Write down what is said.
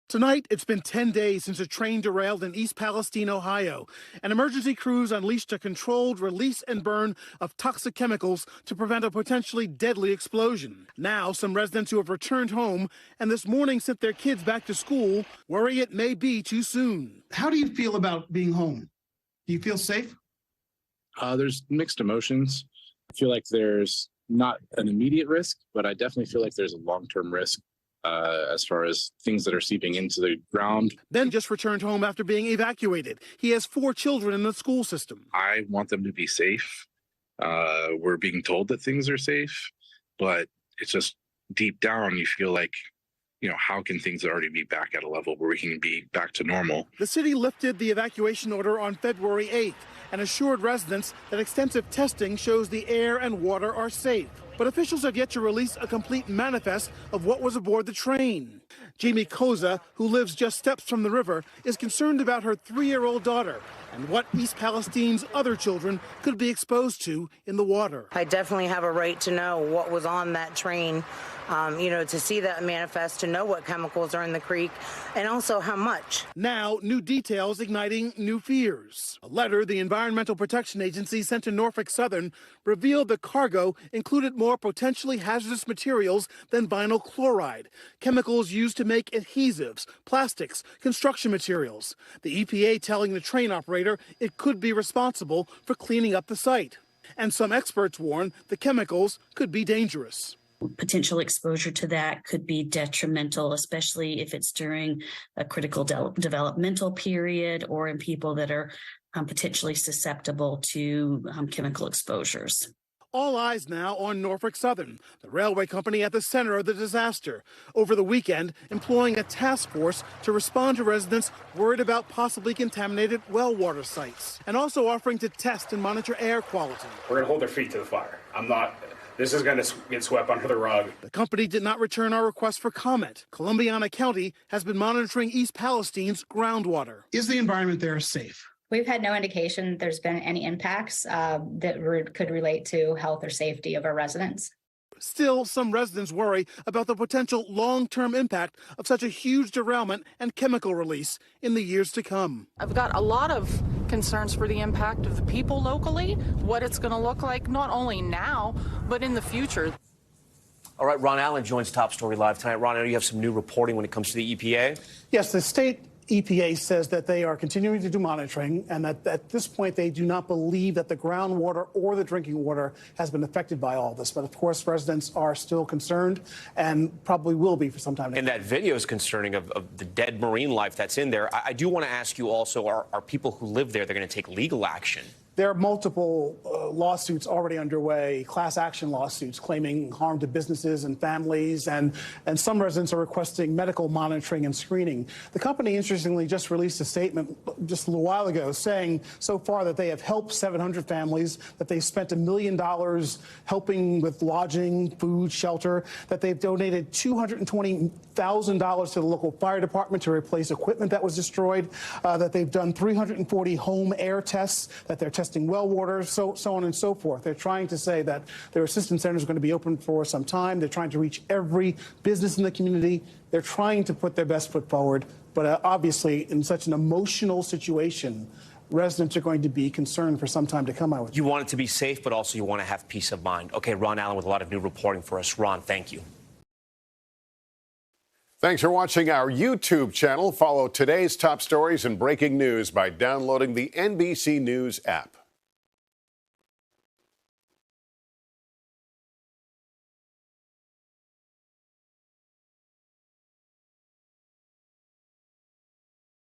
Tonight, it's been 10 days since a train derailed in East Palestine, Ohio, and emergency crews unleashed a controlled release and burn of toxic chemicals to prevent a potentially deadly explosion. Now, some residents who have returned home and this morning sent their kids back to school worry it may be too soon. How do you feel about being home? Do you feel safe? There's mixed emotions. I feel like there's not an immediate risk, but I definitely feel like there's a long-term risk as far as things that are seeping into the ground. Ben just returned home after being evacuated. He has 4 children in the school system. I want them to be safe. We're being told that things are safe, but it's just deep down you feel like, how can things already be back at a level where we can be back to normal? The city lifted the evacuation order on February 8th and assured residents that extensive testing shows the air and water are safe. But officials have yet to release a complete manifest of what was aboard the train. Jamie Koza, who lives just steps from the river, is concerned about her 3-year-old daughter and what East Palestine's other children could be exposed to in the water. I definitely have a right to know what was on that train, to see that manifest, to know what chemicals are in the creek, and also how much. Now, new details igniting new fears. A letter the Environmental Protection Agency sent to Norfolk Southern revealed the cargo included more potentially hazardous materials than vinyl chloride, chemicals used to make adhesives, plastics, construction materials. The EPA telling the train operator it could be responsible for cleaning up the site. And some experts warn the chemicals could be dangerous. Potential exposure to that could be detrimental, especially if it's during a critical developmental period or in people that are potentially susceptible to chemical exposures. All eyes now on Norfolk Southern, the railway company at the center of the disaster. Over the weekend, employing a task force to respond to residents worried about possibly contaminated well water sites, and also offering to test and monitor air quality. We're going to hold their feet to the fire. This is going to get swept under the rug. The company did not return our request for comment. Columbiana County has been monitoring East Palestine's groundwater. Is the environment there safe? We've had no indication there's been any impacts that could relate to health or safety of our residents. Still, some residents worry about the potential long-term impact of such a huge derailment and chemical release in the years to come. I've got a lot of concerns for the impact of the people locally, what it's going to look like not only now, but in the future. All right, Ron Allen joins Top Story Live tonight. Ron, I know you have some new reporting when it comes to the EPA. Yes, the state EPA says that they are continuing to do monitoring and that at this point they do not believe that the groundwater or the drinking water has been affected by all this. But of course, residents are still concerned and probably will be for some time. And that video is concerning of the dead marine life that's in there. I do want to ask you also, are people who live there, they're going to take legal action? There are multiple lawsuits already underway, class action lawsuits claiming harm to businesses and families, and some residents are requesting medical monitoring and screening. The company, interestingly, just released a statement just a little while ago saying so far that they have helped 700 families, that they've spent $1 million helping with lodging, food, shelter, that they've donated $220,000 to the local fire department to replace equipment that was destroyed, that they've done 340 home air tests, that they're testing well water, so on and so forth. They're trying to say that their assistance center is going to be open for some time. They're trying to reach every business in the community. They're trying to put their best foot forward. But obviously, in such an emotional situation, residents are going to be concerned for some time to come. You want it to be safe, but also you want to have peace of mind. Okay, Ron Allen with a lot of new reporting for us. Ron, thank you. Thanks for watching our YouTube channel. Follow today's top stories and breaking news by downloading the NBC News app.